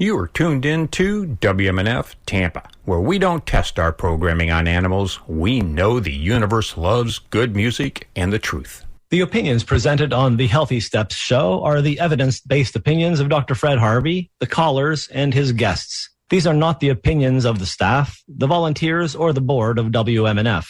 You are tuned in to WMNF Tampa, where we don't test our programming on animals. We know the universe loves good music and the truth. The opinions presented on the Healthy Steps show are the evidence-based opinions of Dr. Fred Harvey, the callers, and his guests. These are not the opinions of the staff, the volunteers, or the board of WMNF.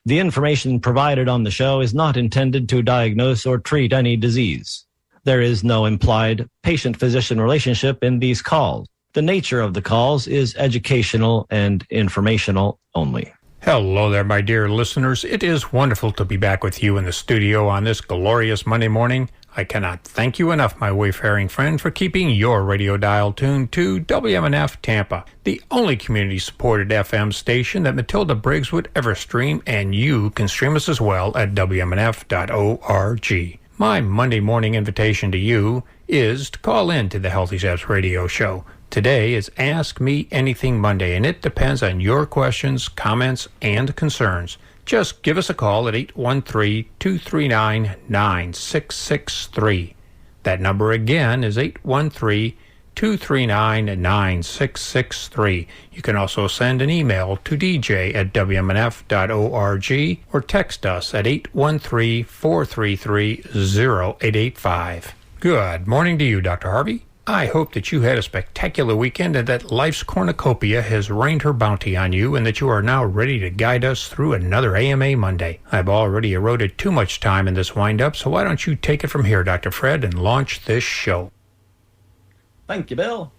The information provided on the show is not intended to diagnose or treat any disease. There is no implied patient-physician relationship in these calls. The nature of the calls is educational and informational only. Hello there, my dear listeners. It is wonderful to be back with you in the studio on this glorious Monday morning. I cannot thank you enough, my wayfaring friend, for keeping your radio dial tuned to WMNF Tampa, the only community-supported FM station that Matilda Briggs would ever stream, and you can stream us as well at WMNF.org. My Monday morning invitation to you is to call in to the Healthy Steps radio show. Today is Ask Me Anything Monday, and it depends on your questions, comments, and concerns. Just give us a call at 813-239-9663. That number again is 813-239-9663. You can also send an email to dj@wmnf.org or text us at 813-433-0885. Good morning to you, Dr. Harvey. I hope that you had a spectacular weekend and that life's cornucopia has rained her bounty on you and that you are now ready to guide us through another AMA Monday. I've already eroded too much time in this wind-up, so why don't you take it from here, Dr. Fred, and launch this show. Thank you, Bill.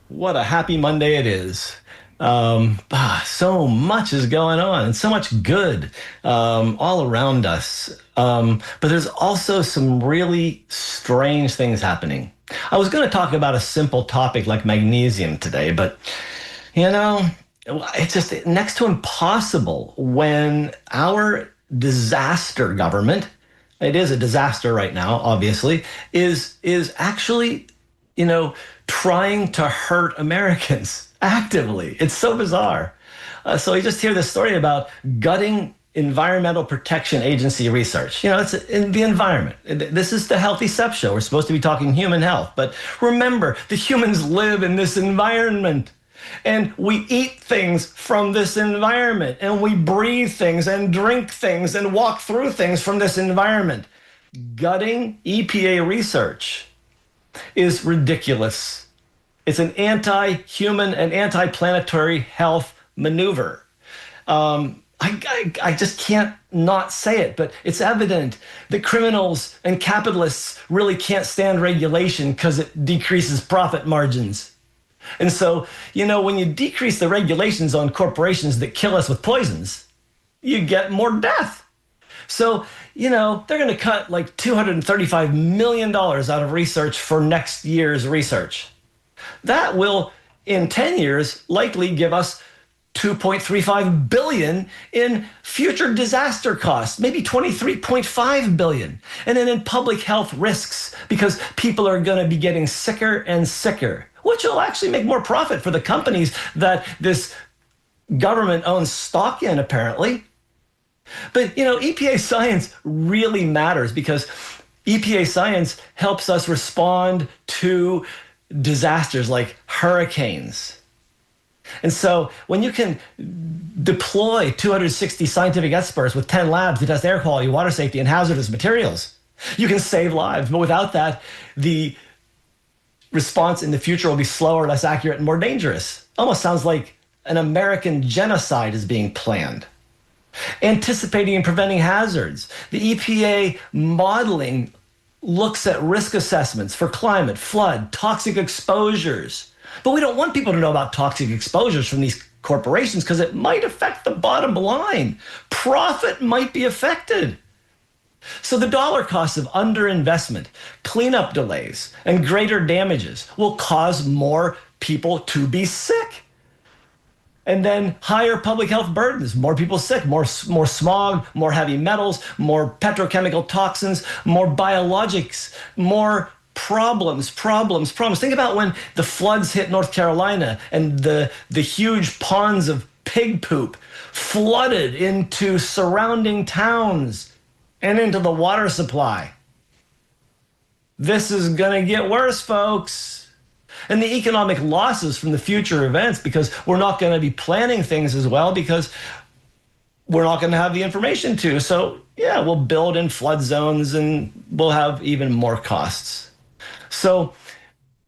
What a happy Monday it is. So much is going on and so much good all around us. But there's also some really strange things happening. I was going to talk about a simple topic like magnesium today, but, it's just next to impossible when our disaster government, it is a disaster right now, obviously, is actually, trying to hurt Americans actively. It's so bizarre. So you just hear this story about gutting Environmental Protection Agency research. It's in the environment. This is the Healthy Steps show. We're supposed to be talking human health. But remember, the humans live in this environment. And we eat things from this environment. And we breathe things and drink things and walk through things from this environment. Gutting EPA research is ridiculous. It's an anti-human and anti-planetary health maneuver. I just can't not say it, but it's evident that criminals and capitalists really can't stand regulation because it decreases profit margins. And so, when you decrease the regulations on corporations that kill us with poisons, you get more death. So, they're going to cut like $235 million out of research for next year's research. That will, in 10 years, likely give us $2.35 billion in future disaster costs, maybe $23.5 billion. And then in public health risks, because people are going to be getting sicker and sicker, which will actually make more profit for the companies that this government owns stock in, apparently. But, EPA science really matters because EPA science helps us respond to disasters like hurricanes. And so when you can deploy 260 scientific experts with 10 labs to test air quality, water safety, and hazardous materials, you can save lives. But without that, the response in the future will be slower, less accurate, and more dangerous. Almost sounds like an American genocide is being planned. Anticipating and preventing hazards. The EPA modeling looks at risk assessments for climate, flood, toxic exposures. But we don't want people to know about toxic exposures from these corporations because it might affect the bottom line. Profit might be affected. So the dollar cost of underinvestment, cleanup delays, and greater damages will cause more people to be sick. And then higher public health burdens, more people sick, more smog, more heavy metals, more petrochemical toxins, more biologics, more problems. Think about when the floods hit North Carolina and the huge ponds of pig poop flooded into surrounding towns and into the water supply. This is going to get worse, folks. And the economic losses from the future events, because we're not going to be planning things as well, because we're not going to have the information to. So, yeah, we'll build in flood zones and we'll have even more costs. So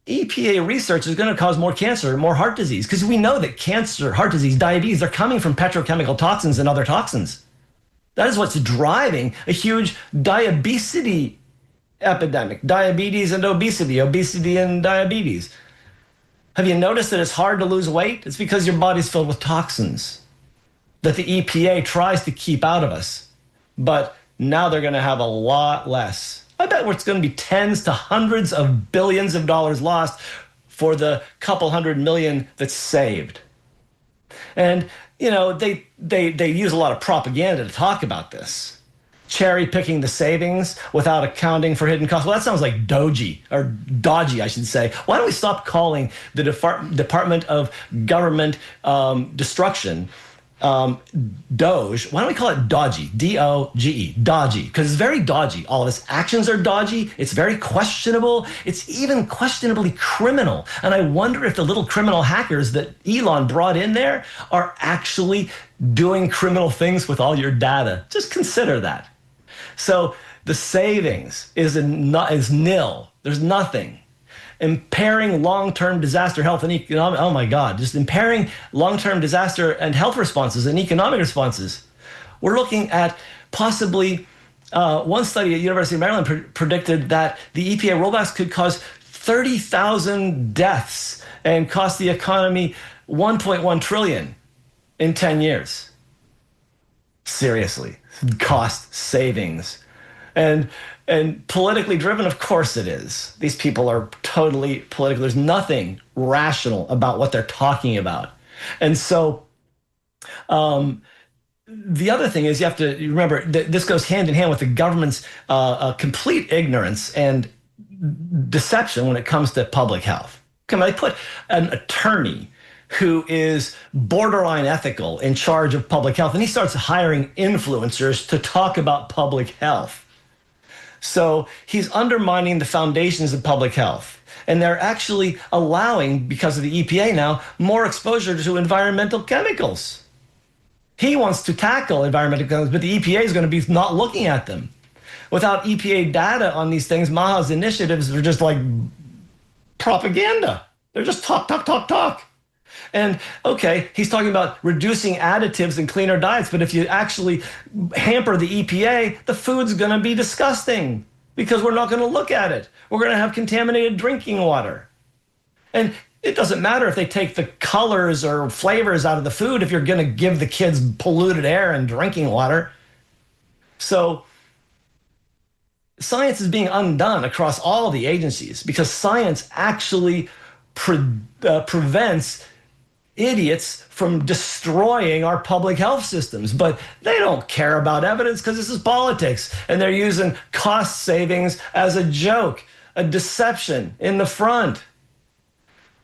EPA research is going to cause more cancer, more heart disease, because we know that cancer, heart disease, diabetes, they're coming from petrochemical toxins and other toxins. That is what's driving a huge diabetes epidemic, diabetes and obesity, obesity and diabetes. Have you noticed that it's hard to lose weight? It's because your body's filled with toxins that the EPA tries to keep out of us. But now they're going to have a lot less. I bet it's going to be tens to hundreds of billions of dollars lost for the couple hundred million that's saved. And, you know, they use a lot of propaganda to talk about this. Cherry picking the savings without accounting for hidden costs. Well, that sounds like dodgy, I should say. Why don't we stop calling the Department of Government Destruction Doge? Why don't we call it dodgy? D-O-G-E, dodgy, because it's very dodgy. All of its actions are dodgy. It's very questionable. It's even questionably criminal. And I wonder if the little criminal hackers that Elon brought in there are actually doing criminal things with all your data. Just consider that. So the savings is nil. There's nothing. Impairing long-term disaster health and economic, oh my God, just impairing long-term disaster and health responses and economic responses. We're looking at possibly, one study at University of Maryland predicted that the EPA rollbacks could cause 30,000 deaths and cost the economy 1.1 trillion in 10 years. Seriously, cost savings. And politically driven, of course it is. These people are totally political. There's nothing rational about what they're talking about. And so the other thing is you have to remember that this goes hand in hand with the government's complete ignorance and deception when it comes to public health. Come on, they put an attorney who is borderline ethical in charge of public health, and he starts hiring influencers to talk about public health. So he's undermining the foundations of public health. And they're actually allowing, because of the EPA now, more exposure to environmental chemicals. He wants to tackle environmental chemicals, but the EPA is going to be not looking at them. Without EPA data on these things, Maha's initiatives are just like propaganda. They're just talk, talk, talk, talk. And okay, he's talking about reducing additives and cleaner diets, but if you actually hamper the EPA, the food's going to be disgusting because we're not going to look at it. We're going to have contaminated drinking water. And it doesn't matter if they take the colors or flavors out of the food if you're going to give the kids polluted air and drinking water. So science is being undone across all the agencies because science actually prevents idiots from destroying our public health systems, but they don't care about evidence because this is politics, and they're using cost savings as a joke, a deception in the front.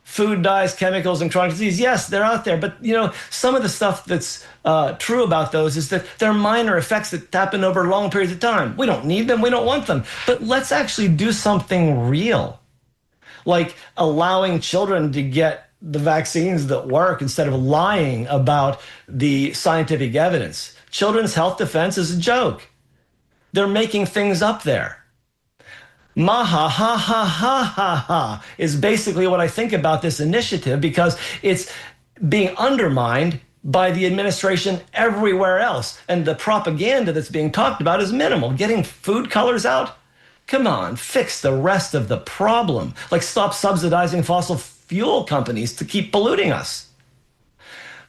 Food dyes, chemicals, and chronic disease, yes, they're out there, but you know, some of the stuff that's true about those is that they're minor effects that happen over long periods of time. We don't need them, we don't want them, but let's actually do something real, like allowing children to get the vaccines that work instead of lying about the scientific evidence. Children's Health Defense is a joke. They're making things up there. Maha, ha, ha, ha, ha, ha, is basically what I think about this initiative because it's being undermined by the administration everywhere else. And the propaganda that's being talked about is minimal. Getting food colors out? Come on, fix the rest of the problem. Like stop subsidizing fossil fuel companies to keep polluting us.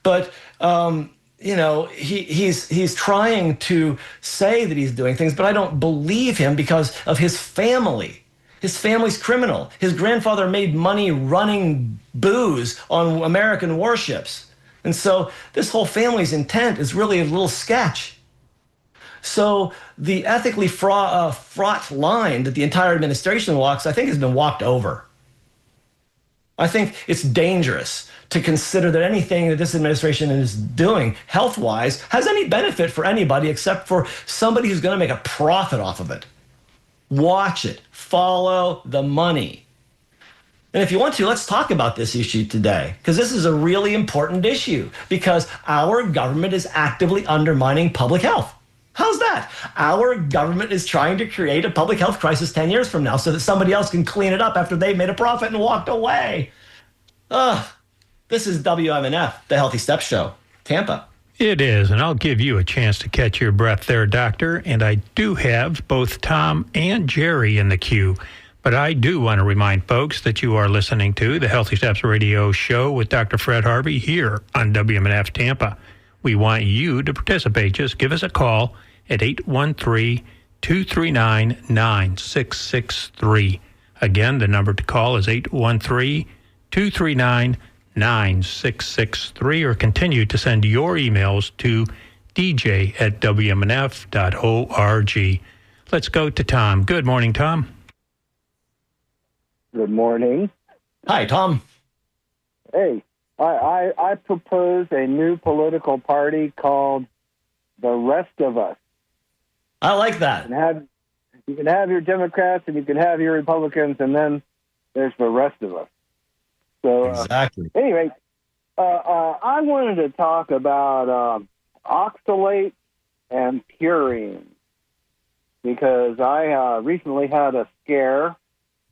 But you know, he's trying to say that he's doing things, but I don't believe him because of his family. His family's criminal. His grandfather made money running booze on American warships. And so this whole family's intent is really a little sketch. So the ethically fraught line that the entire administration walks, I think, has been walked over. I think it's dangerous to consider that anything that this administration is doing health-wise has any benefit for anybody except for somebody who's going to make a profit off of it. Watch it. Follow the money. And if you want to, let's talk about this issue today, because this is a really important issue, because our government is actively undermining public health. How's that? Our government is trying to create a public health crisis 10 years from now so that somebody else can clean it up after they've made a profit and walked away. Ugh. This is WMNF, the Healthy Steps Show, Tampa. It is, and I'll give you a chance to catch your breath there, Doctor. And I do have both Tom and Jerry in the queue. But I do want to remind folks that you are listening to the Healthy Steps Radio Show with Dr. Fred Harvey here on WMNF Tampa. We want you to participate. Just give us a call at 813-239-9663. Again, the number to call is 813-239-9663, or continue to send your emails to dj@wmnf.org. Let's go to Tom. Good morning, Tom. Good morning. Hi, Tom. Hey, I propose a new political party called The Rest of Us. I like that. You can have your Democrats and you can have your Republicans, and then there's the rest of us. So exactly. Anyway, I wanted to talk about oxalate and purine, because I recently had a scare.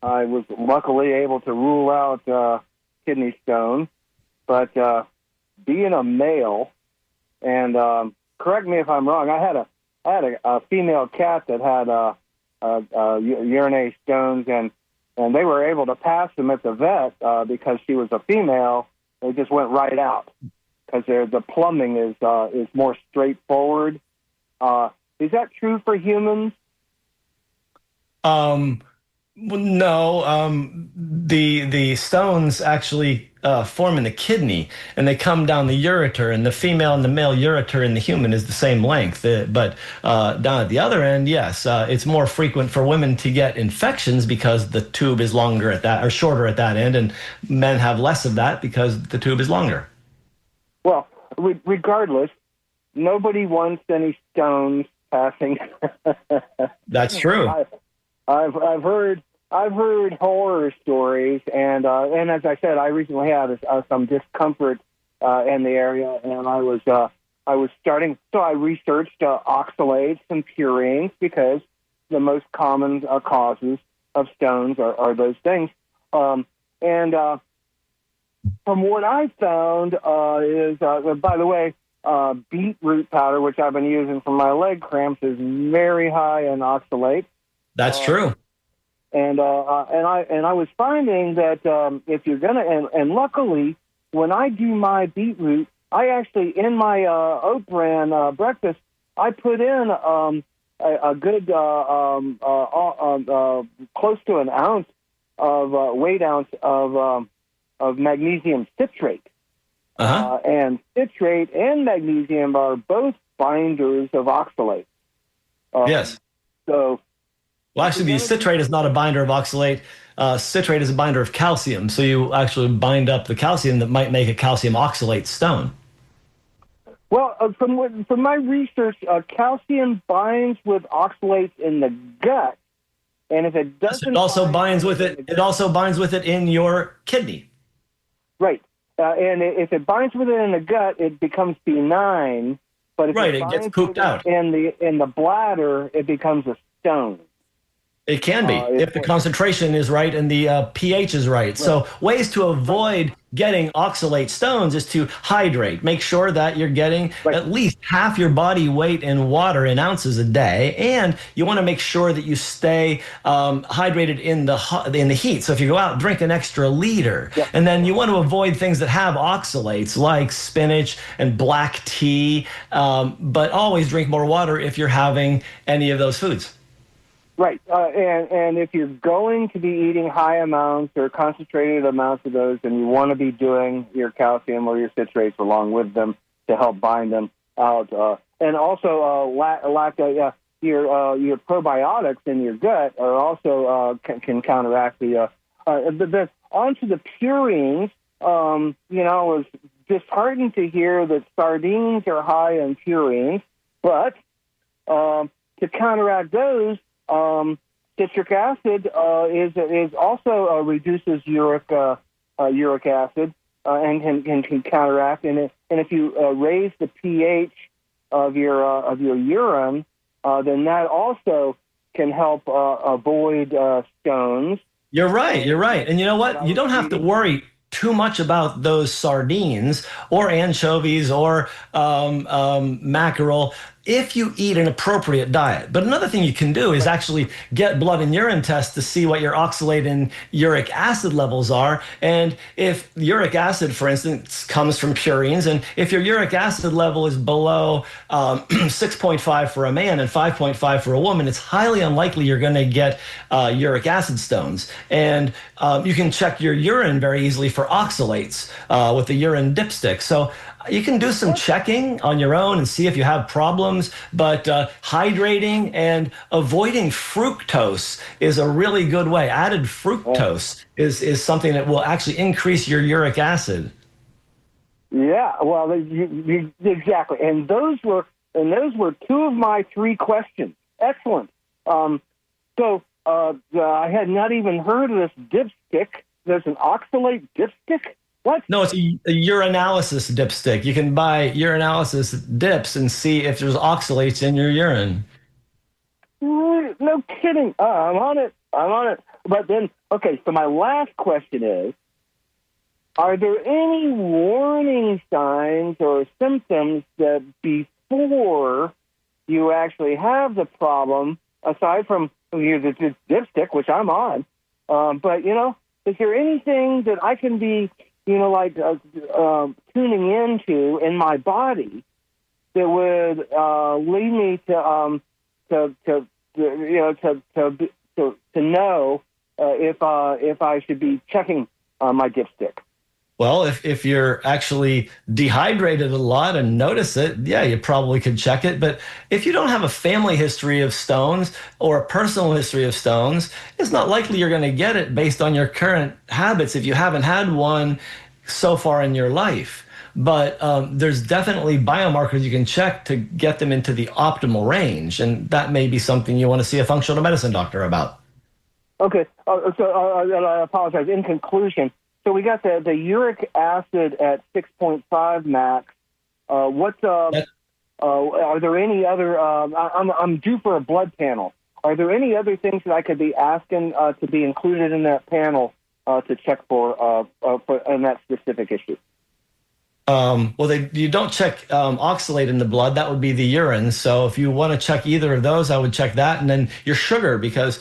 I was luckily able to rule out kidney stone, but being a male, and correct me if I'm wrong, I had a female cat that had urinary stones, and they were able to pass them at the vet because she was a female. They just went right out because the plumbing is more straightforward. Is that true for humans? No, the stones actually form in the kidney, and they come down the ureter, and the female and the male ureter in the human is the same length. But down at the other end, yes, it's more frequent for women to get infections because the tube is longer at that, or shorter at that end, and men have less of that because the tube is longer. Well, regardless, nobody wants any stones passing. That's true. I've heard horror stories, and as I said, I recently had some discomfort in the area, and I was starting. So I researched oxalates and purines, because the most common causes of stones are those things. And from what I found is, by the way, beetroot powder, which I've been using for my leg cramps, is very high in oxalate. That's true. And I was finding that if you're gonna, and luckily when I do my beetroot, I actually, in my oat bran breakfast, I put in a good close to an ounce of weight ounce of magnesium citrate. And citrate and magnesium are both binders of oxalate. Yes. So. Well, actually, the citrate is not a binder of oxalate. Citrate is a binder of calcium. So you actually bind up the calcium that might make a calcium oxalate stone. Well, from my research, calcium binds with oxalates in the gut, and if it doesn't, it also binds with it. It also binds with it in your kidney. Right, and if it binds with it in the gut, it becomes benign. But if it gets pooped out in the bladder, it becomes a stone. It can be if the concentration is right and the pH is right. So ways to avoid getting oxalate stones is to hydrate. Make sure that you're getting at least half your body weight in water in ounces a day, and you want to make sure that you stay hydrated in the heat. So if you go out, drink an extra liter, and then you want to avoid things that have oxalates like spinach and black tea, but always drink more water if you're having any of those foods. Right, and if you're going to be eating high amounts or concentrated amounts of those, then you want to be doing your calcium or your citrates along with them to help bind them out. And also, your probiotics in your gut are also can counteract the. Onto the purines, I was disheartened to hear that sardines are high in purines, but to counteract those. citric acid is also reduces uric acid and can counteract. And if you raise the pH of your urine, then that also can help avoid stones. You're right. You're right. And you know what? You don't have to worry too much about those sardines or anchovies or mackerel if you eat an appropriate diet. But another thing you can do is actually get blood and urine tests to see what your oxalate and uric acid levels are. And if uric acid, for instance, comes from purines, and if your uric acid level is below 6.5 for a man and 5.5 for a woman, it's highly unlikely you're going to get uric acid stones. And you can check your urine very easily for oxalates with the urine dipstick. So you can do some checking on your own and see if you have problems, but hydrating and avoiding fructose is a really good way. Added fructose is something that will actually increase your uric acid. Yeah, well, exactly. And those were two of my three questions. Excellent. So I had not even heard of this dipstick. There's an oxalate dipstick? What? No, it's a urinalysis dipstick. You can buy urinalysis dips and see if there's oxalates in your urine. No kidding. I'm on it. But then, okay, so my last question is, are there any warning signs or symptoms that before you actually have the problem, aside from the dipstick, which I'm on, but, is there anything that I can be tuning into in my body that would lead me to know if I should be checking my dipstick? Well, if you're actually dehydrated a lot and notice it, yeah, you probably could check it. But if you don't have a family history of stones or a personal history of stones, it's not likely you're going to get it based on your current habits if you haven't had one so far in your life. But there's definitely biomarkers you can check to get them into the optimal range. And that may be something you want to see a functional medicine doctor about. Okay. So I apologize. In conclusion, so we got the uric acid at 6.5 max. Are there any other? I'm due for a blood panel. Are there any other things that I could be asking to be included in that panel to check for in that specific issue? You don't check oxalate in the blood. That would be the urine. So if you want to check either of those, I would check that. And then your sugar, because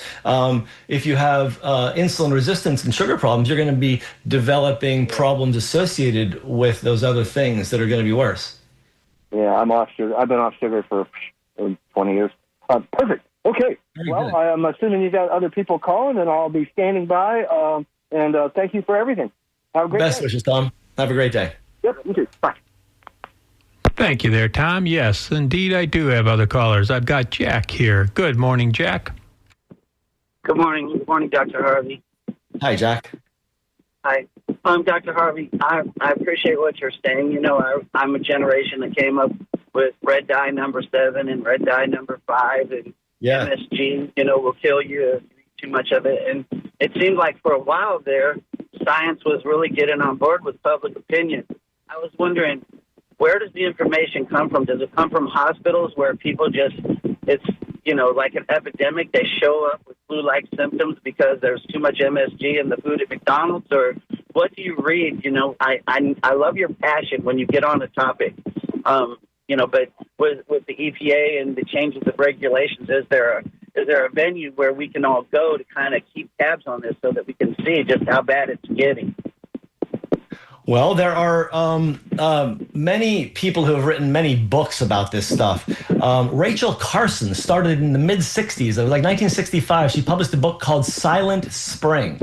if you have insulin resistance and sugar problems, you're going to be developing problems associated with those other things that are going to be worse. Yeah, I'm off sugar. I've been off sugar for 20 years. Perfect. Okay. Well, I'm assuming you got other people calling, and I'll be standing by. And thank you for everything. Have a great day. Best wishes, Tom. Have a great day. Yep, you too. Bye. Thank you there, Tom. Yes, indeed, I do have other callers. I've got Jack here. Good morning, Jack. Good morning. Good morning, Dr. Harvey. Hi, Jack. Hi. Dr. Harvey, I appreciate what you're saying. I'm a generation that came up with red dye number 7 and red dye number 5 and MSG, will kill you if you eat too much of it. And it seemed like for a while there, science was really getting on board with public opinion. I was wondering, where does the information come from? Does it come from hospitals where people it's like an epidemic, they show up with flu-like symptoms because there's too much MSG in the food at McDonald's? Or what do you read? I love your passion when you get on a topic. But with the EPA and the changes of regulations, is there a venue where we can all go to kind of keep tabs on this so that we can see just how bad it's getting? Well, there are many people who have written many books about this stuff. Rachel Carson started in the mid-'60s. It was like 1965. She published a book called Silent Spring.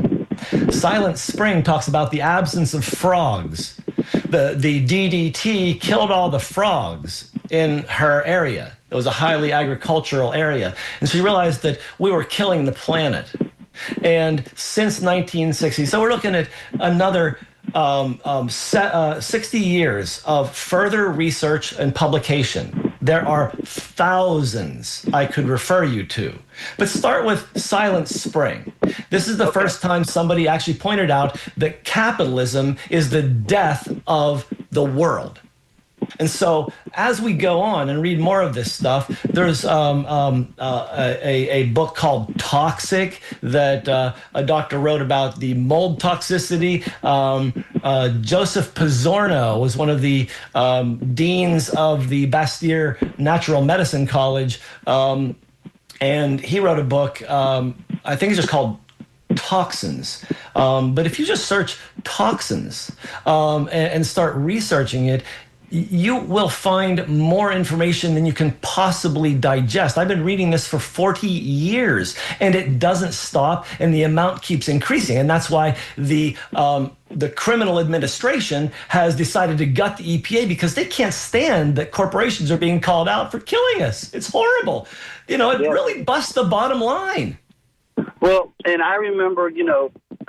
Silent Spring talks about the absence of frogs. The DDT killed all the frogs in her area. It was a highly agricultural area. And she realized that we were killing the planet. And since 1960, so we're looking at another 60 years of further research and publication. There are thousands I could refer you to. But start with Silent Spring. This is the first time somebody actually pointed out that capitalism is the death of the world. And so as we go on and read more of this stuff, there's a book called Toxic that a doctor wrote about the mold toxicity. Joseph Pizzorno was one of the deans of the Bastyr Natural Medicine College. And he wrote a book, I think it's just called Toxins. But if you just search toxins and start researching it, you will find more information than you can possibly digest. I've been reading this for 40 years, and it doesn't stop, and the amount keeps increasing. And that's why the criminal administration has decided to gut the EPA, because they can't stand that corporations are being called out for killing us. It's horrible. It really busts the bottom line. Well, and I remember,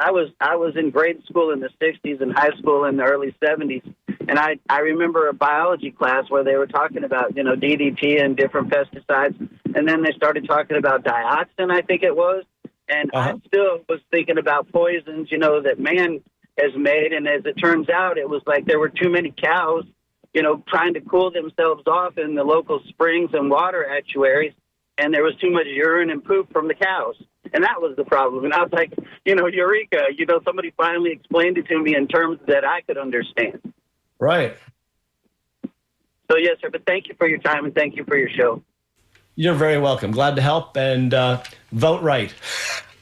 I was in grade school in the 60s and high school in the early 70s. And I remember a biology class where they were talking about, DDT and different pesticides. And then they started talking about dioxin, I think it was. And I still was thinking about poisons, that man has made. And as it turns out, it was like there were too many cows, trying to cool themselves off in the local springs and water estuaries. And there was too much urine and poop from the cows. And that was the problem. And I was like, eureka, somebody finally explained it to me in terms that I could understand. Right. So, yes, sir. But thank you for your time and thank you for your show. You're very welcome. Glad to help, and vote right.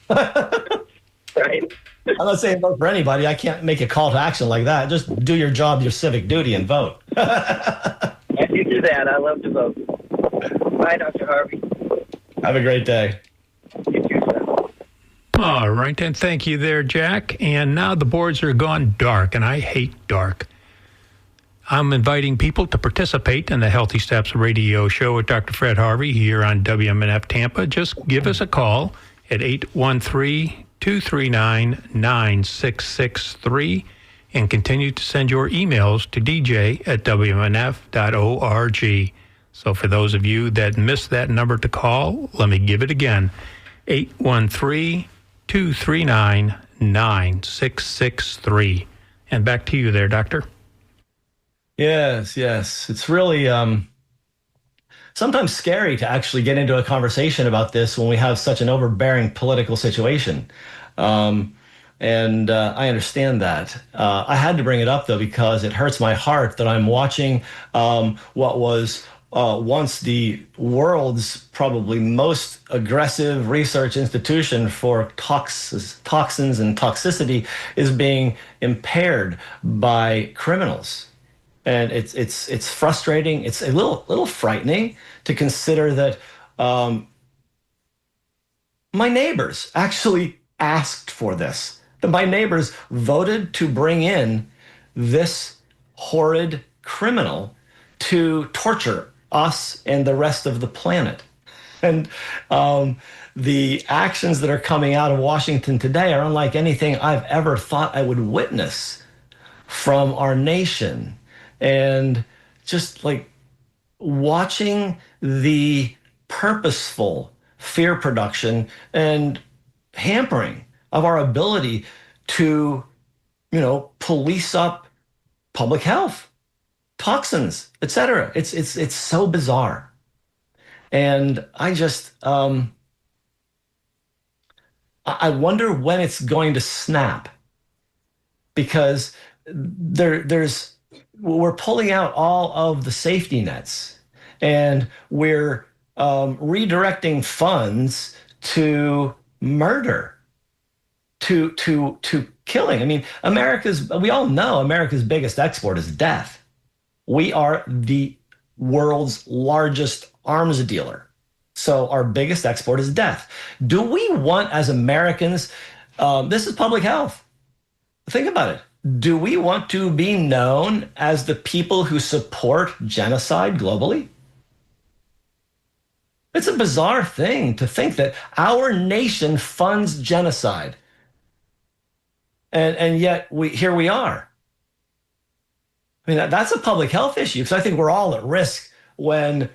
Right. I'm not saying vote for anybody. I can't make a call to action like that. Just do your job, your civic duty, and vote. You do that. I love to vote. Bye, Dr. Harvey. Have a great day. You too, sir. All right, and thank you there, Jack. And now the boards are gone dark, and I hate dark. I'm inviting people to participate in the Healthy Steps radio show with Dr. Fred Harvey here on WMNF Tampa. Just give us a call at 813-239-9663 and continue to send your emails to dj@wmnf.org. So for those of you that missed that number to call, let me give it again, 813-239-9663. And back to you there, Doctor. Yes. It's really sometimes scary to actually get into a conversation about this when we have such an overbearing political situation. And I understand that. I had to bring it up, though, because it hurts my heart that I'm watching what was once the world's probably most aggressive research institution for toxins and toxicity is being impaired by criminals. And it's frustrating. It's a little frightening to consider that my neighbors actually asked for this. That my neighbors voted to bring in this horrid criminal to torture us and the rest of the planet. And the actions that are coming out of Washington today are unlike anything I've ever thought I would witness from our nation. And just like watching the purposeful fear production and hampering of our ability to, police up public health, toxins, etc. It's so bizarre. And I just, I wonder when it's going to snap, because we're pulling out all of the safety nets, and we're redirecting funds to murder, to killing. I mean, we all know America's biggest export is death. We are the world's largest arms dealer. So our biggest export is death. Do we want, as Americans, this is public health. Think about it. Do we want to be known as the people who support genocide globally? It's a bizarre thing to think that our nation funds genocide. And yet here we are. I mean, that's a public health issue, because I think we're all at risk when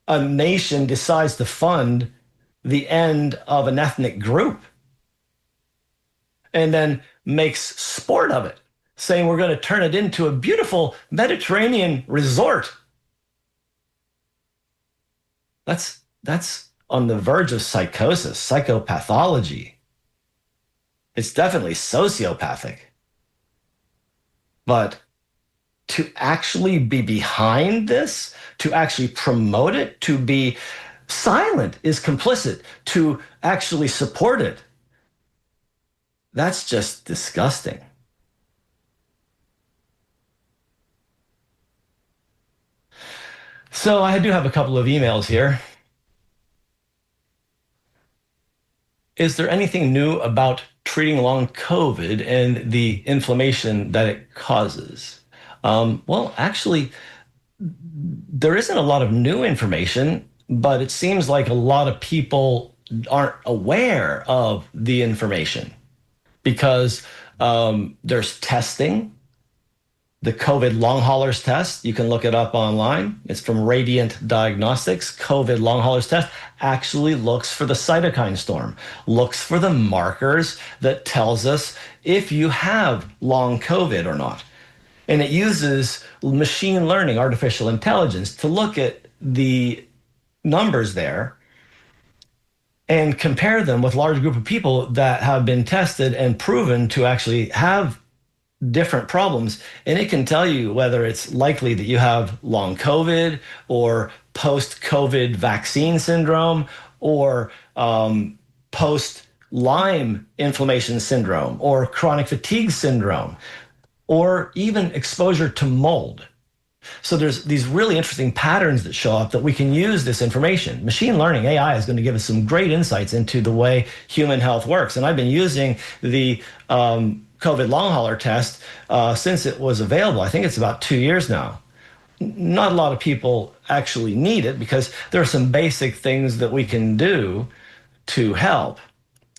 a nation decides to fund the end of an ethnic group and then makes sport of it, saying we're going to turn it into a beautiful Mediterranean resort. That's on the verge of psychosis, psychopathology. It's definitely sociopathic. But to actually be behind this, to actually promote it, to be silent is complicit, to actually support it, that's just disgusting. So I do have a couple of emails here. Is there anything new about treating long COVID and the inflammation that it causes? Well, actually, there isn't a lot of new information, but it seems like a lot of people aren't aware of the information because there's testing. The COVID long haulers test, you can look it up online. It's from Radiant Diagnostics. COVID long haulers test actually looks for the cytokine storm, looks for the markers that tells us if you have long COVID or not. And it uses machine learning, artificial intelligence to look at the numbers there and compare them with a large group of people that have been tested and proven to actually have different problems, and it can tell you whether it's likely that you have long COVID or post-COVID vaccine syndrome or post-Lyme inflammation syndrome or chronic fatigue syndrome or even exposure to mold. So there's these really interesting patterns that show up that we can use this information. Machine learning, AI, is going to give us some great insights into the way human health works. And I've been using the COVID long hauler test since it was available. I think it's about 2 years now. Not a lot of people actually need it because there are some basic things that we can do to help.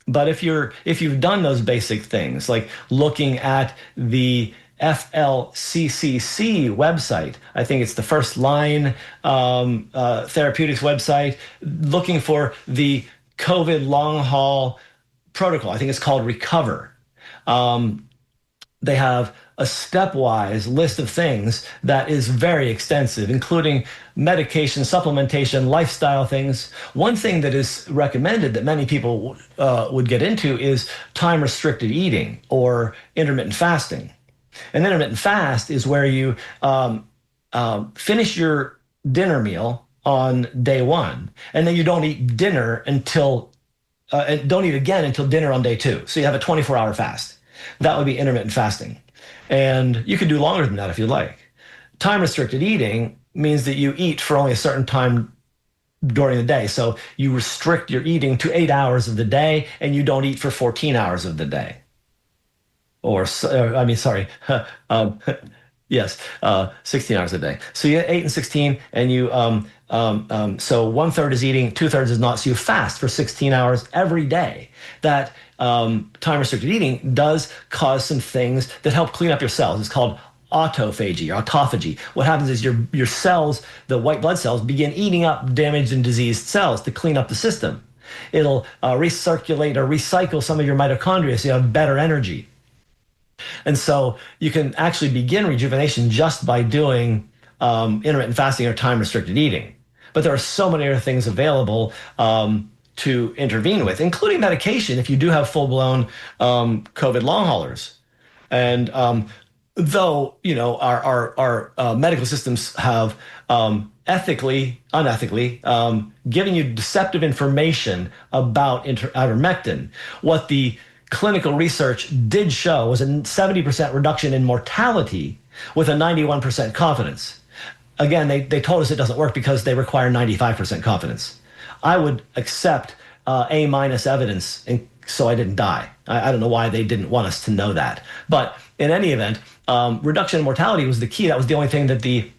But if you've done those basic things, like looking at the FLCCC website, I think it's the First Line Therapeutics website, looking for the COVID long haul protocol. I think it's called Recover. They have a stepwise list of things that is very extensive, including medication, supplementation, lifestyle things. One thing that is recommended that many people would get into is time-restricted eating or intermittent fasting. An intermittent fast is where you finish your dinner meal on day one, and then you don't eat dinner until and don't eat again until dinner on day two. So you have a 24-hour fast. That would be intermittent fasting. And you could do longer than that if you like. Time-restricted eating means that you eat for only a certain time during the day. So you restrict your eating to 8 hours of the day, and you don't eat for 14 hours of the day. Yes, 16 hours a day. So you get 8 and 16, and you so 1/3 is eating, 2/3 is not. So you fast for 16 hours every day. That time-restricted eating does cause some things that help clean up your cells. It's called autophagy, or autophagy. What happens is your cells, the white blood cells, begin eating up damaged and diseased cells to clean up the system. It'll recirculate or recycle some of your mitochondria so you have better energy. And so you can actually begin rejuvenation just by doing intermittent fasting or time-restricted eating. But there are so many other things available to intervene with, including medication if you do have full-blown COVID long haulers. And though our medical systems have unethically given you deceptive information about ivermectin, what the clinical research did show was a 70% reduction in mortality with a 91% confidence. Again, they told us it doesn't work because they require 95% confidence. I would accept A- evidence, and so I didn't die. I don't know why they didn't want us to know that. But in any event, reduction in mortality was the key. That was the only thing that the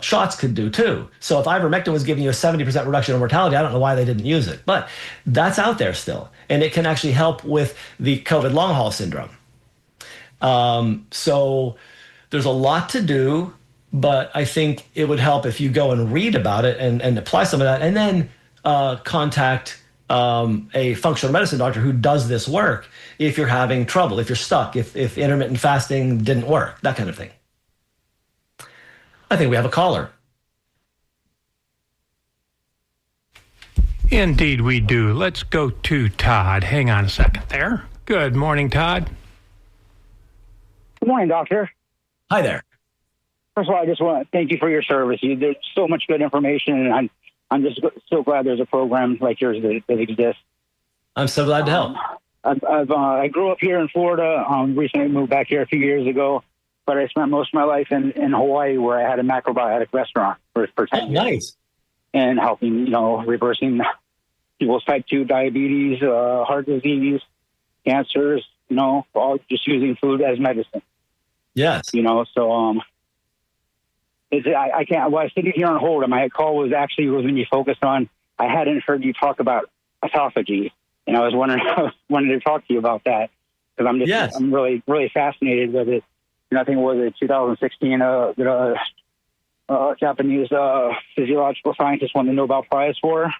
shots could do too. So if ivermectin was giving you a 70% reduction in mortality, I don't know why they didn't use it. But that's out there still. And it can actually help with the COVID long haul syndrome. So there's a lot to do but I think it would help if you go and read about it and apply some of that, and then contact a functional medicine doctor who does this work if you're having trouble, if you're stuck, if intermittent fasting didn't work, that kind of thing. I think we have a caller. Indeed, we do. Let's go to Todd. Hang on a second there. Good morning, Todd. Good morning, Doctor. Hi there. First of all, I just want to thank you for your service. There's so much good information, and I'm just so glad there's a program like yours that exists. I'm so glad to help. I grew up here in Florida. Recently moved back here a few years ago, but I spent most of my life in Hawaii, where I had a macrobiotic restaurant for 10 years. Nice. And helping, reversing people's type 2 diabetes, heart disease, cancers, all just using food as medicine. Yes. So I can't. Well, I was sitting here on hold, and my call was when you focused on. I hadn't heard you talk about autophagy, and I was wanting to talk to you about that because I'm really really fascinated with it. And I think it was in 2016 Japanese physiological scientist won the Nobel Prize for.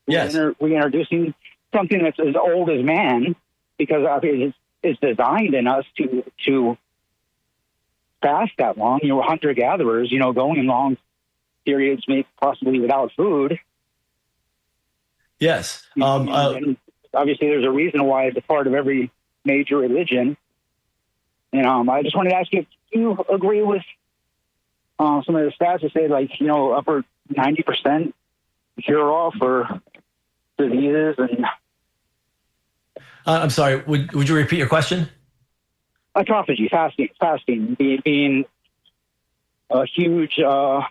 Yes, reintroducing something that's as old as man, because it's designed in us to fast that long. Hunter-gatherers, going long periods, maybe possibly without food. Yes. And obviously, there's a reason why it's a part of every major religion. And I just wanted to ask you if you agree with some of the stats that say, upper 90% cure-all for diseases. And I'm sorry, would you repeat your question? Autophagy, fasting being a huge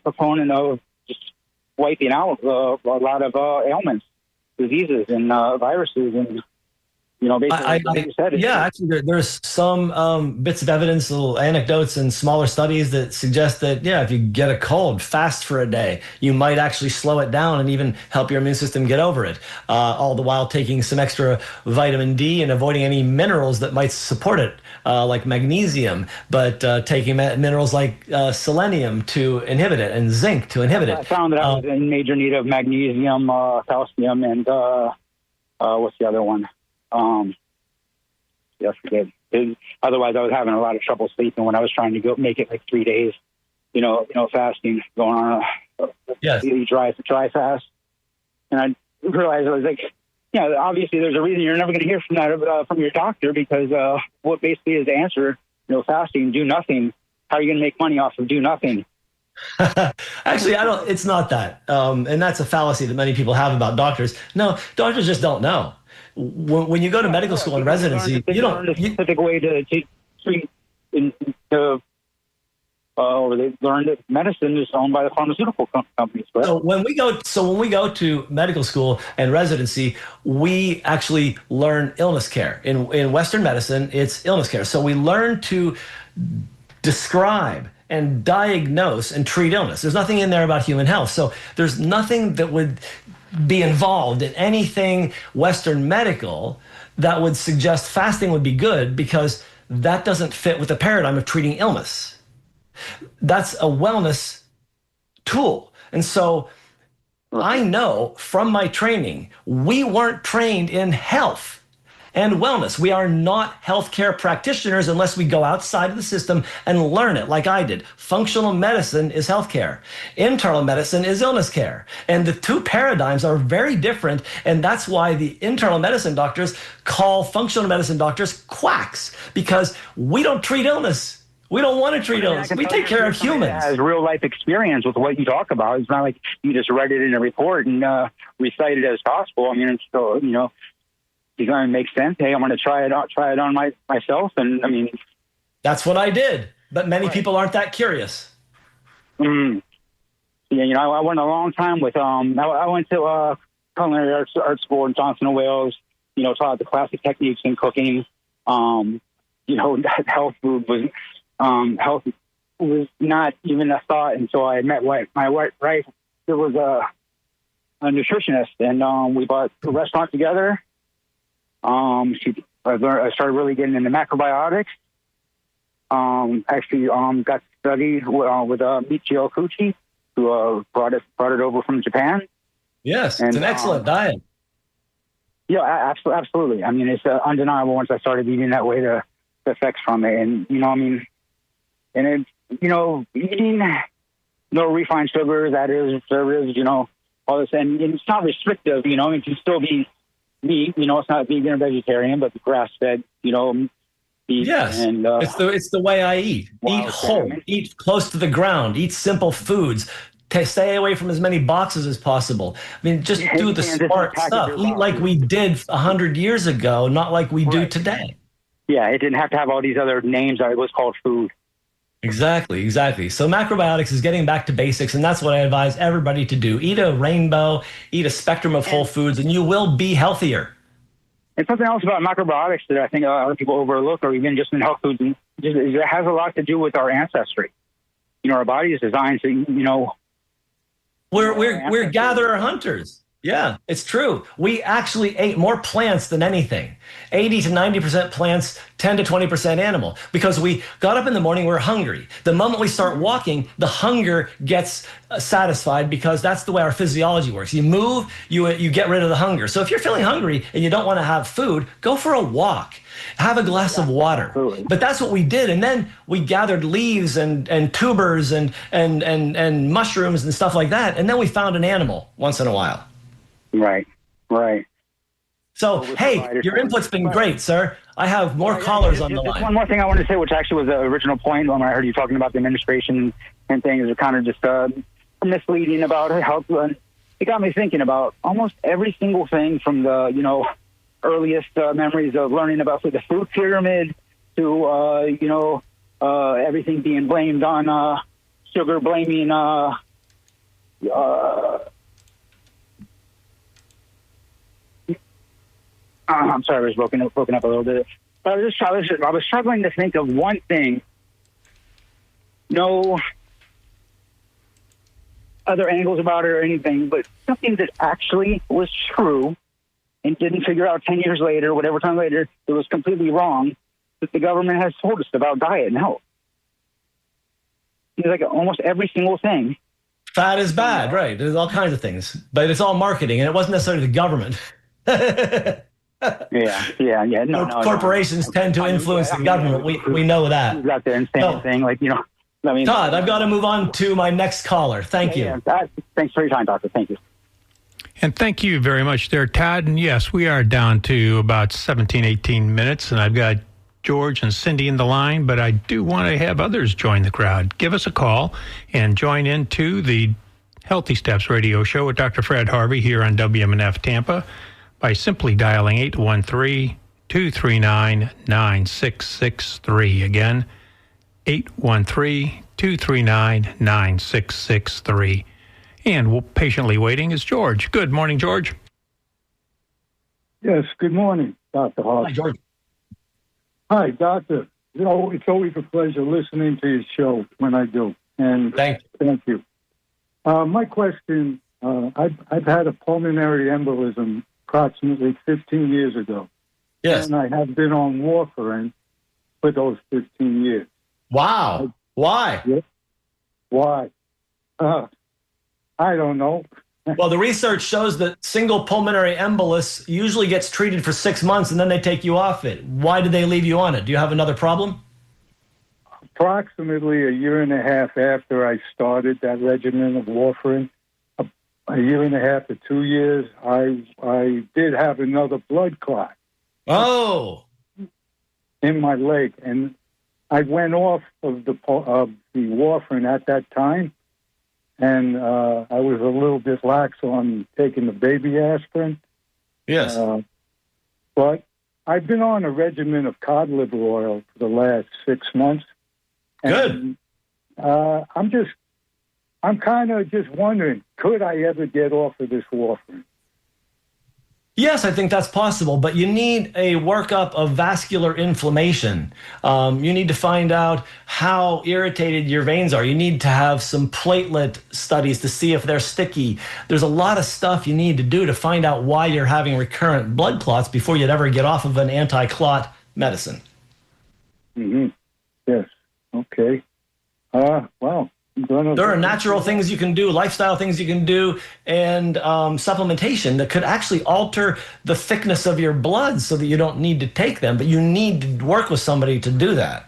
proponent of just wiping out a lot of ailments, diseases, and viruses, and basically, like you said, actually, there's some bits of evidence, little anecdotes, and smaller studies that suggest that if you get a cold, fast for a day, you might actually slow it down and even help your immune system get over it. All the while taking some extra vitamin D and avoiding any minerals that might support it, like magnesium, but taking minerals like selenium to inhibit it and zinc to inhibit it. I found that I was in major need of magnesium, calcium, and what's the other one? I forget. Otherwise, I was having a lot of trouble sleeping when I was trying to make it like 3 days, fasting, going on a really dry fast. And I realized I was like, obviously there's a reason you're never going to hear from that from your doctor, because what basically is the answer, fasting, do nothing. How are you going to make money off of do nothing? Actually, it's not that. And that's a fallacy that many people have about doctors. No, doctors just don't know. When you go to medical school and residency, you don't learn a specific way to treat. Or they learned that medicine is owned by the pharmaceutical companies. Right? So when we go to medical school and residency, we actually learn illness care. In Western medicine, it's illness care. So we learn to describe and diagnose and treat illness. There's nothing in there about human health. So there's nothing that would be involved in anything Western medical that would suggest fasting would be good, because that doesn't fit with the paradigm of treating illness. That's a wellness tool. And so I know from my training, we weren't trained in health and wellness. We are not healthcare practitioners unless we go outside of the system and learn it, like I did. Functional medicine is healthcare. Internal medicine is illness care. And the two paradigms are very different. And that's why the internal medicine doctors call functional medicine doctors quacks, because we don't treat illness. We don't want to treat illness. We take care of humans. Has real life experience with what you talk about. It's not like you just read it in a report and recite it as gospel. I mean, it's still, it's going to make sense. Hey, I'm going to try it on myself. And I mean, that's what I did. But many people aren't that curious. Yeah, I went a long time with I went to culinary art school in Johnson & Wales. Taught the classic techniques in cooking. Health food was health was not even a thought until I met my wife. Right, there was a nutritionist, and we bought a restaurant together. I started really getting into macrobiotics. Got study with Michio Kuchi, who brought it over from Japan. Yes, it's an excellent diet. Yeah, absolutely. I mean, it's undeniable once I started eating that way, the effects from it. And, and it's, eating no refined sugar, there is, all this. And it's not restrictive, it can still be meat, it's not vegan or vegetarian, but grass-fed, meat. Yes, and, it's the way I eat. Eat whole, eat close to the ground, eat simple foods. Stay away from as many boxes as possible. I mean, just do the smart stuff. Eat like we did 100 years ago, not like we do today. Yeah, it didn't have to have all these other names. It was called food. Exactly. So macrobiotics is getting back to basics, and that's what I advise everybody to do. Eat a rainbow, eat a spectrum of whole foods, and you will be healthier. And something else about macrobiotics that I think a lot of people overlook, or even just in health foods, it has a lot to do with our ancestry. Our body is designed to, We're gatherer hunters. Yeah, it's true. We actually ate more plants than anything. 80 to 90% plants, 10 to 20% animal. Because we got up in the morning, we're hungry. The moment we start walking, the hunger gets satisfied because that's the way our physiology works. You move, you get rid of the hunger. So if you're feeling hungry and you don't want to have food, go for a walk. Have a glass of water. Absolutely. But that's what we did. And then we gathered leaves and tubers and mushrooms and stuff like that. And then we found an animal once in a while. Right. So, hey, your input's been great, sir. I have more callers on the line. One more thing I wanted to say, which actually was the original point when I heard you talking about the administration and things, are kind of just misleading about health. It got me thinking about almost every single thing from the, earliest memories of learning about the food pyramid to, everything being blamed on sugar, blaming I'm sorry, I was broken up a little bit. But I was struggling to think of one thing. No other angles about it or anything, but something that actually was true and didn't figure out 10 years later, whatever time later, it was completely wrong, that the government has told us about diet and health. It's like almost every single thing. Fat is bad, right? There's all kinds of things. But it's all marketing, and it wasn't necessarily the government. Yeah. No, corporations tend to influence the government. We know that. Who's out there and saying thing Todd, I've got to move on to my next caller. Thank you. Thanks for your time, Doctor. Thank you. And thank you very much there, Todd. And yes, we are down to about 17, 18 minutes, and I've got George and Cindy in the line, but I do want to have others join the crowd. Give us a call and join into the Healthy Steps radio show with Dr. Fred Harvey here on WMNF Tampa by simply dialing 813-239-9663. Again, 813-239-9663. And patiently waiting is George. Good morning, George. Yes, good morning, Dr. Harvey. Hi, George. Hi, Doctor. It's always a pleasure listening to your show when I do. And thank you. My question, I've had a pulmonary embolism approximately 15 years ago. Yes. And I have been on warfarin for those 15 years. Wow. Why? Yeah. Why? I don't know. Well, the research shows that single pulmonary embolus usually gets treated for 6 months and then they take you off it. Why did they leave you on it? Do you have another problem? Approximately a year and a half after I started that regimen of warfarin, a year and a half to 2 years, I did have another blood clot. Oh. In my leg. And I went off of the warfarin at that time. And I was a little bit lax on taking the baby aspirin. Yes. But I've been on a regimen of cod liver oil for the last 6 months. Good. And, I'm kind of just wondering, could I ever get off of this warfarin? Yes, I think that's possible, but you need a workup of vascular inflammation. You need to find out how irritated your veins are. You need to have some platelet studies to see if they're sticky. There's a lot of stuff you need to do to find out why you're having recurrent blood clots before you'd ever get off of an anti-clot medicine. Mm-hmm. Yes. Okay. There are natural things you can do, lifestyle things you can do, and supplementation that could actually alter the thickness of your blood so that you don't need to take them, but you need to work with somebody to do that.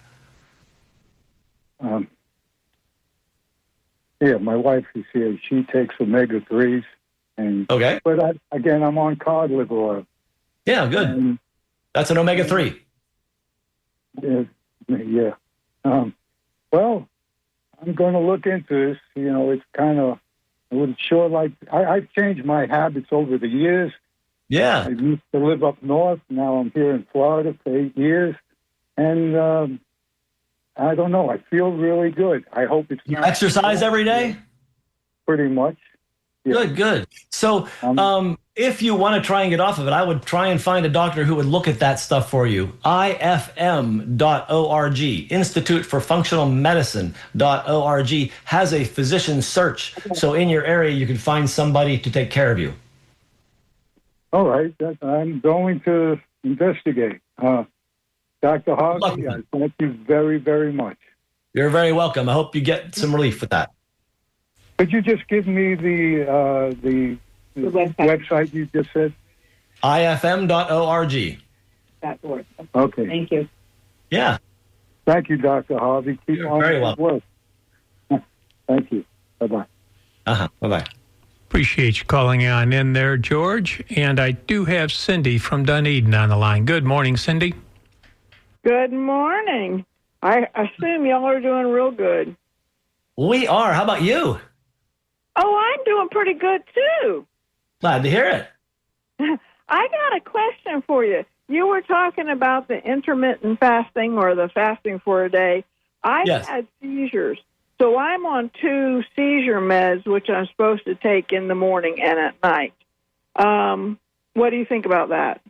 Yeah, my wife is here. She takes omega-3s. Okay. But again, I'm on cod liver oil. Yeah, good. And, that's an omega-3. Yeah. Well, I'm going to look into this. It's kind of, I would sure like, I've changed my habits over the years. Yeah. I used to live up north. Now I'm here in Florida for 8 years. And I don't know. I feel really good. I hope it's You exercise every day? Pretty much. Yeah. Good. So if you want to try and get off of it, I would try and find a doctor who would look at that stuff for you. IFM.org, Institute for Functional Medicine.org, has a physician search. So in your area, you can find somebody to take care of you. All right. I'm going to investigate. Dr. Harvey, I thank you very, very much. You're very welcome. I hope you get some relief with that. Could you just give me the website you just said? IFM.org. Okay. Thank you. Yeah. Thank you, Dr. Harvey. Keep on very welcome. Thank you. Bye-bye. Bye-bye. Appreciate you calling on in there, George. And I do have Cindy from Dunedin on the line. Good morning, Cindy. Good morning. I assume y'all are doing real good. We are. How about you? Oh, I'm doing pretty good, too. Glad to hear it. I got a question for you. You were talking about the intermittent fasting or the fasting for a day. I had seizures, so I'm on 2 seizure meds, which I'm supposed to take in the morning and at night. What do you think about that?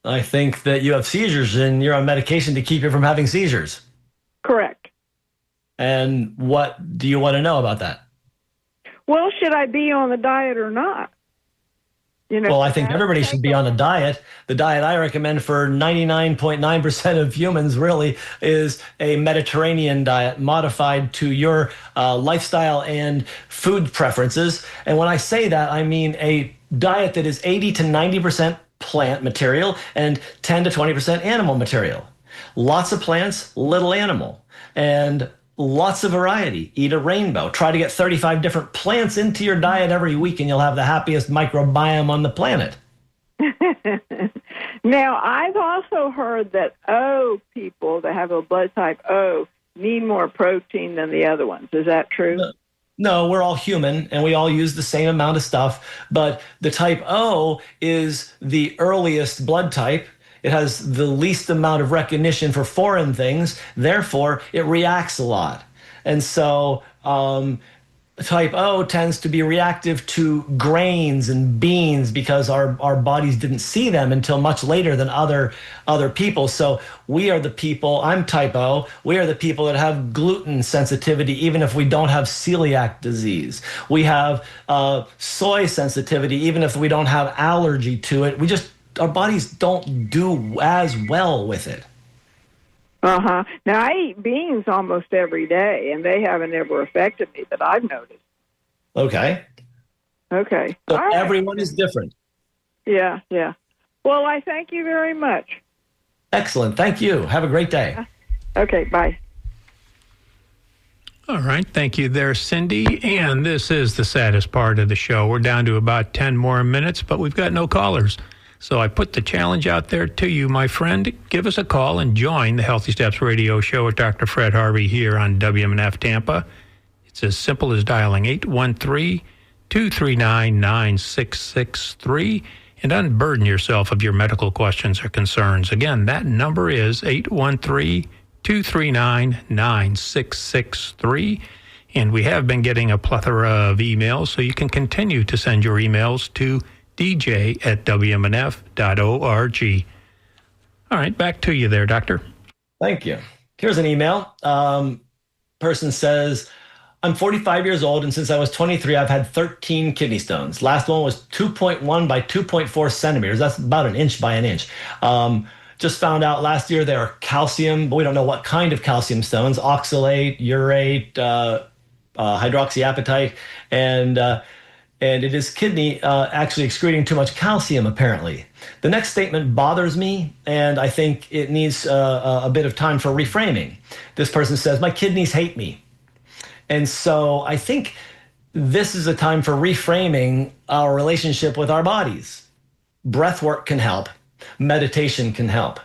I think that you have seizures and you're on medication to keep you from having seizures. Correct. And what do you want to know about that? Well, should I be on the diet or not? Well, I think everybody should be on a diet. The diet I recommend for 99.9% of humans really is a Mediterranean diet modified to your lifestyle and food preferences. And when I say that, I mean a diet that is 80 to 90% plant material and 10 to 20% animal material. Lots of plants, little animal, and lots of variety. Eat a rainbow. Try to get 35 different plants into your diet every week and you'll have the happiest microbiome on the planet. Now, I've also heard that O people that have a blood type O need more protein than the other ones. Is that true? No, we're all human and we all use the same amount of stuff, but the type O is the earliest blood type. It has the least amount of recognition for foreign things. Therefore, it reacts a lot. And so type O tends to be reactive to grains and beans because our bodies didn't see them until much later than other people. So we are the people, I'm type O, we are the people that have gluten sensitivity even if we don't have celiac disease. We have soy sensitivity even if we don't have allergy to it. Our bodies don't do as well with it. Now, I eat beans almost every day, and they haven't ever affected me that I've noticed. Okay. So right. Everyone is different. Yeah. Well, I thank you very much. Excellent. Thank you. Have a great day. Okay, bye. All right. Thank you there, Cindy. And this is the saddest part of the show. We're down to about 10 more minutes, but we've got no callers. So I put the challenge out there to you, my friend. Give us a call and join the Healthy Steps radio show with Dr. Fred Harvey here on WMNF Tampa. It's as simple as dialing 813-239-9663 and unburden yourself of your medical questions or concerns. Again, that number is 813-239-9663. And we have been getting a plethora of emails, so you can continue to send your emails to dj@wmnf.org. All right, back to you there, Doctor. Thank you. Here's an email. Person says, I'm 45 years old, and since I was 23, I've had 13 kidney stones. Last one was 2.1 by 2.4 centimeters. That's about an inch by an inch. Just found out last year they are calcium, but we don't know what kind of calcium stones, oxalate, urate, hydroxyapatite, and it is kidney actually excreting too much calcium, apparently. The next statement bothers me, and I think it needs a bit of time for reframing. This person says, my kidneys hate me. And so I think this is a time for reframing our relationship with our bodies. Breath work can help. Meditation can help.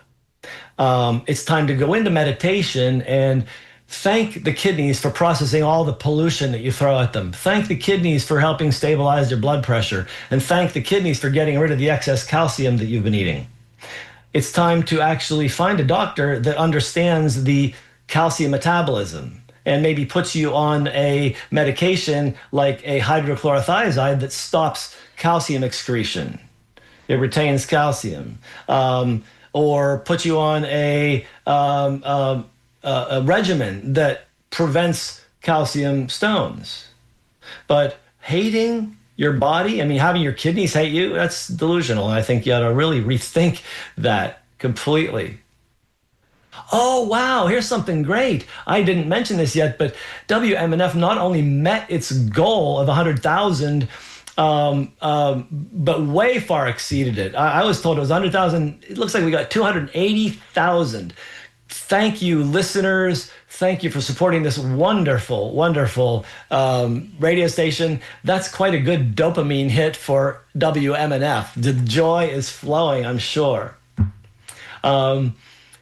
It's time to go into meditation and thank the kidneys for processing all the pollution that you throw at them. Thank the kidneys for helping stabilize your blood pressure. And thank the kidneys for getting rid of the excess calcium that you've been eating. It's time to actually find a doctor that understands the calcium metabolism and maybe puts you on a medication like a hydrochlorothiazide that stops calcium excretion. It retains calcium. Or put you on a regimen that prevents calcium stones. But hating your body, I mean, having your kidneys hate you, that's delusional. I think you ought to really rethink that completely. Oh, wow, here's something great. I didn't mention this yet, but WMNF not only met its goal of 100,000, but way far exceeded it. I was told it was 100,000. It looks like we got 280,000. Thank you, listeners. Thank you for supporting this wonderful, wonderful radio station. That's quite a good dopamine hit for WMNF. The joy is flowing, I'm sure.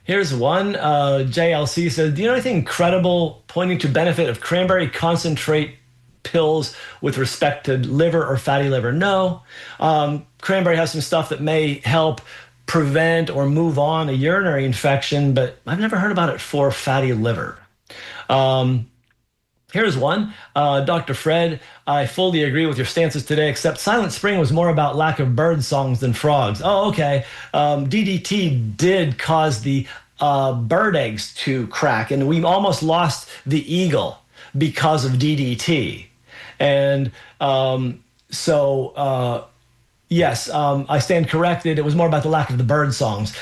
Here's one. JLC says, do you know anything incredible pointing to benefit of cranberry concentrate pills with respect to liver or fatty liver? No. Cranberry has some stuff that may help prevent or move on a urinary infection, but I've never heard about it for fatty liver. Here's one. Dr. Fred, I fully agree with your stances today, except Silent Spring was more about lack of bird songs than frogs. Oh, okay. DDT did cause the bird eggs to crack, and we almost lost the eagle because of DDT. And yes, I stand corrected. It was more about the lack of the bird songs.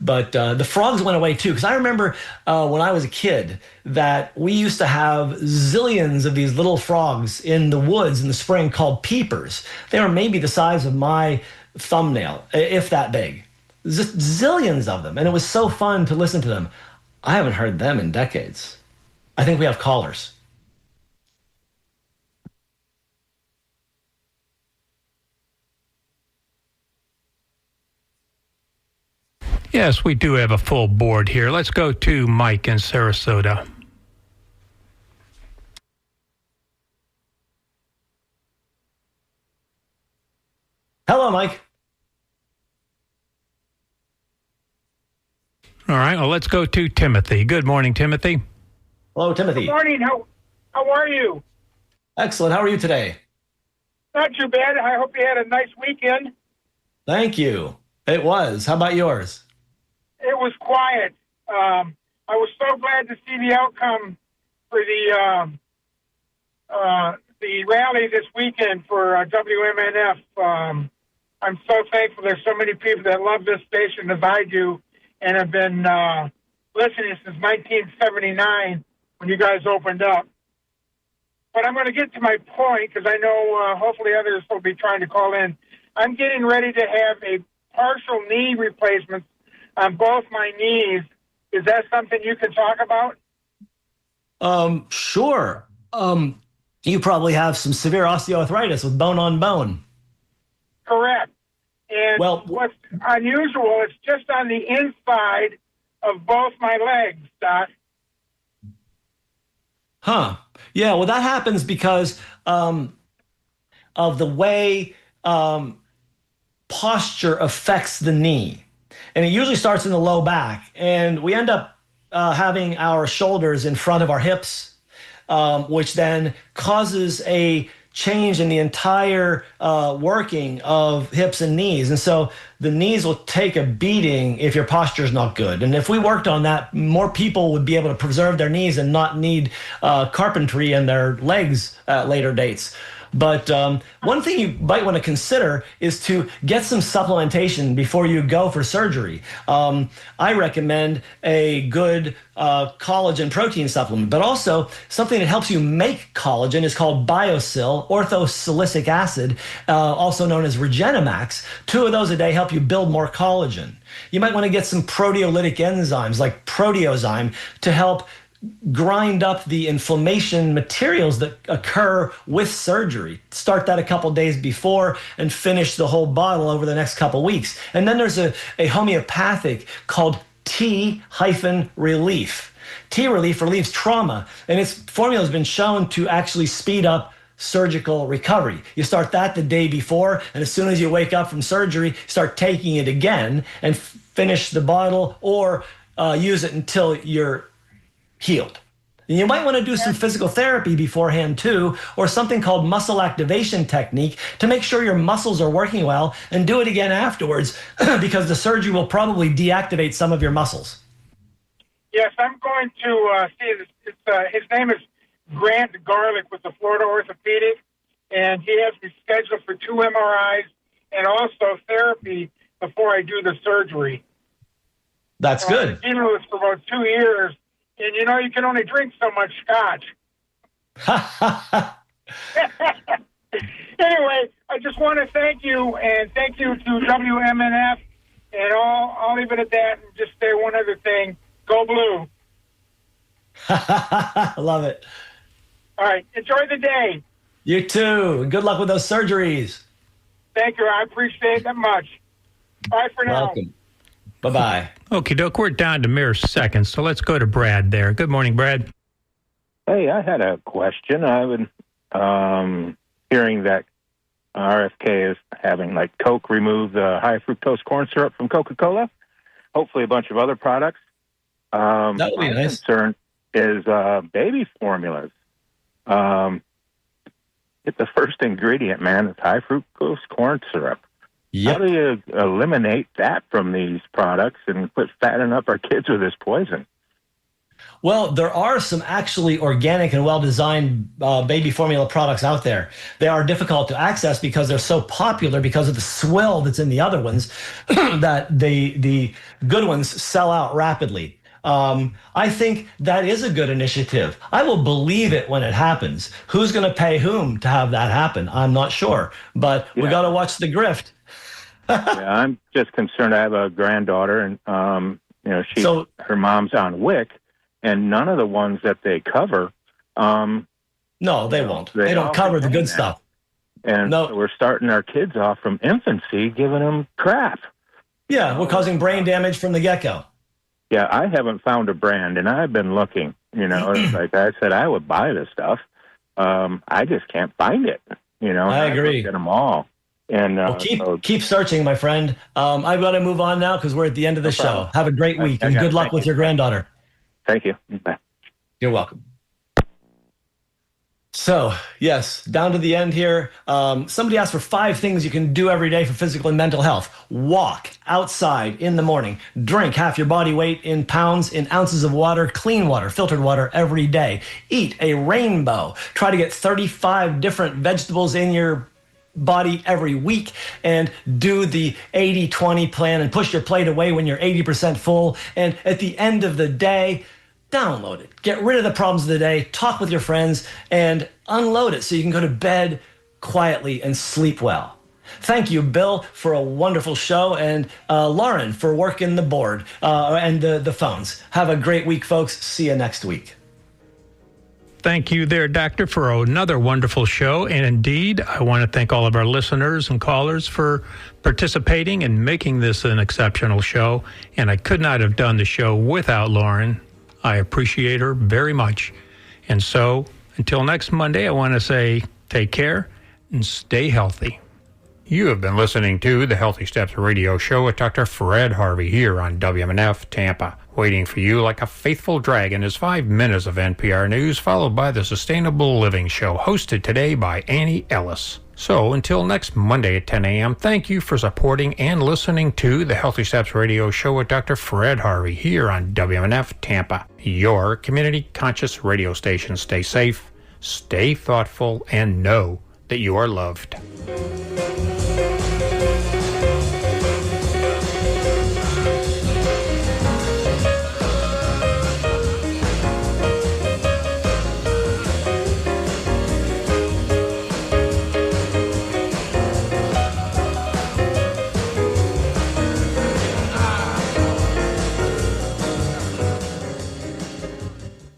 But the frogs went away too, because I remember when I was a kid that we used to have zillions of these little frogs in the woods in the spring called peepers. They were maybe the size of my thumbnail, if that big. Just zillions of them, and it was so fun to listen to them. I haven't heard them in decades. I think we have callers. Yes, we do have a full board here. Let's go to Mike in Sarasota. Hello, Mike. All right, well, let's go to Timothy. Good morning, Timothy. Hello, Timothy. Good morning. How are you? Excellent. How are you today? Not too bad. I hope you had a nice weekend. Thank you. It was. How about yours? It was quiet. I was so glad to see the outcome for the rally this weekend for WMNF. I'm so thankful there's so many people that love this station as I do and have been listening since 1979 when you guys opened up. But I'm going to get to my point because I know hopefully others will be trying to call in. I'm getting ready to have a partial knee replacement on both my knees. Is that something you can talk about? Sure. You probably have some severe osteoarthritis with bone on bone. Correct. And what's unusual, it's just on the inside of both my legs, Doc. Huh. Yeah, well, that happens because of the way posture affects the knee. And it usually starts in the low back. And we end up having our shoulders in front of our hips, which then causes a change in the entire working of hips and knees. And so the knees will take a beating if your posture is not good. And if we worked on that, more people would be able to preserve their knees and not need carpentry in their legs at later dates. But one thing you might want to consider is to get some supplementation before you go for surgery. I recommend a good collagen protein supplement, but also something that helps you make collagen is called BioSil, orthosilicic acid, also known as Regenemax. 2 of those a day help you build more collagen. You might want to get some proteolytic enzymes like proteozyme to help grind up the inflammation materials that occur with surgery. Start that a couple days before and finish the whole bottle over the next couple weeks. And then there's a homeopathic called T-Relief. T-Relief relieves trauma, and its formula has been shown to actually speed up surgical recovery. You start that the day before, and as soon as you wake up from surgery, start taking it again and finish the bottle or use it until you're healed. You might want to do some physical therapy beforehand too, or something called muscle activation technique to make sure your muscles are working well, and do it again afterwards because the surgery will probably deactivate some of your muscles. Yes, I'm going to see this. His name is Grant Garlick with the Florida Orthopedic, and he has me scheduled for 2 MRIs and also therapy before I do the surgery. That's good. I've been dealing with this for about 2 years, and you know you can only drink so much scotch. Anyway, I just want to thank you, and thank you to WMNF, and I'll leave it at that and just say one other thing. Go Blue. I love it. All right. Enjoy the day. You too. Good luck with those surgeries. Thank you. I appreciate that much. Bye for now. Welcome. Bye-bye. Okie doke, we're down to mere seconds, so let's go to Brad there. Good morning, Brad. Hey, I had a question. I've been hearing that RFK is having, like, Coke remove the high fructose corn syrup from Coca-Cola, hopefully a bunch of other products. That would be nice. My concern is baby formulas. It's the first ingredient, man. It's high fructose corn syrup. Yep. How do you eliminate that from these products and quit fattening up our kids with this poison? Well, there are some actually organic and well-designed baby formula products out there. They are difficult to access because they're so popular because of the swill that's in the other ones that the good ones sell out rapidly. I think that is a good initiative. I will believe it when it happens. Who's going to pay whom to have that happen? I'm not sure, but we got to watch the grift. Yeah, I'm just concerned. I have a granddaughter, and her mom's on WIC, and none of the ones that they cover. No, they won't. They don't cover the good stuff. And we're starting our kids off from infancy, giving them crap. Yeah, we're causing brain damage from the get-go. Yeah, I haven't found a brand, and I've been looking. Like I said, I would buy this stuff. I just can't find it. I agree. I looked at them all. And keep searching, my friend. I've got to move on now because we're at the end of the show. Have a great week, and good luck with your granddaughter. Thank you. Bye. You're welcome. So, yes, down to the end here. Somebody asked for 5 things you can do every day for physical and mental health. Walk outside in the morning. Drink half your body weight in pounds in ounces of water, clean water, filtered water every day. Eat a rainbow. Try to get 35 different vegetables in your body every week, and do the 80-20 plan and push your plate away when you're 80% full. And at the end of the day, download it. Get rid of the problems of the day, talk with your friends, and unload it so you can go to bed quietly and sleep well. Thank you, Bill, for a wonderful show, and Lauren for working the board and the phones. Have a great week, folks. See you next week. Thank you there, Doctor, for another wonderful show. And indeed, I want to thank all of our listeners and callers for participating and making this an exceptional show. And I could not have done the show without Lauren. I appreciate her very much. And so, until next Monday, I want to say take care and stay healthy. You have been listening to the Healthy Steps Radio Show with Dr. Fred Harvey here on WMNF Tampa. Waiting for you like a faithful dragon is 5 minutes of NPR News, followed by the Sustainable Living Show, hosted today by Annie Ellis. So until next Monday at 10 a.m., thank you for supporting and listening to the Healthy Steps Radio Show with Dr. Fred Harvey here on WMNF Tampa, your community conscious radio station. Stay safe, stay thoughtful, and know that you are loved.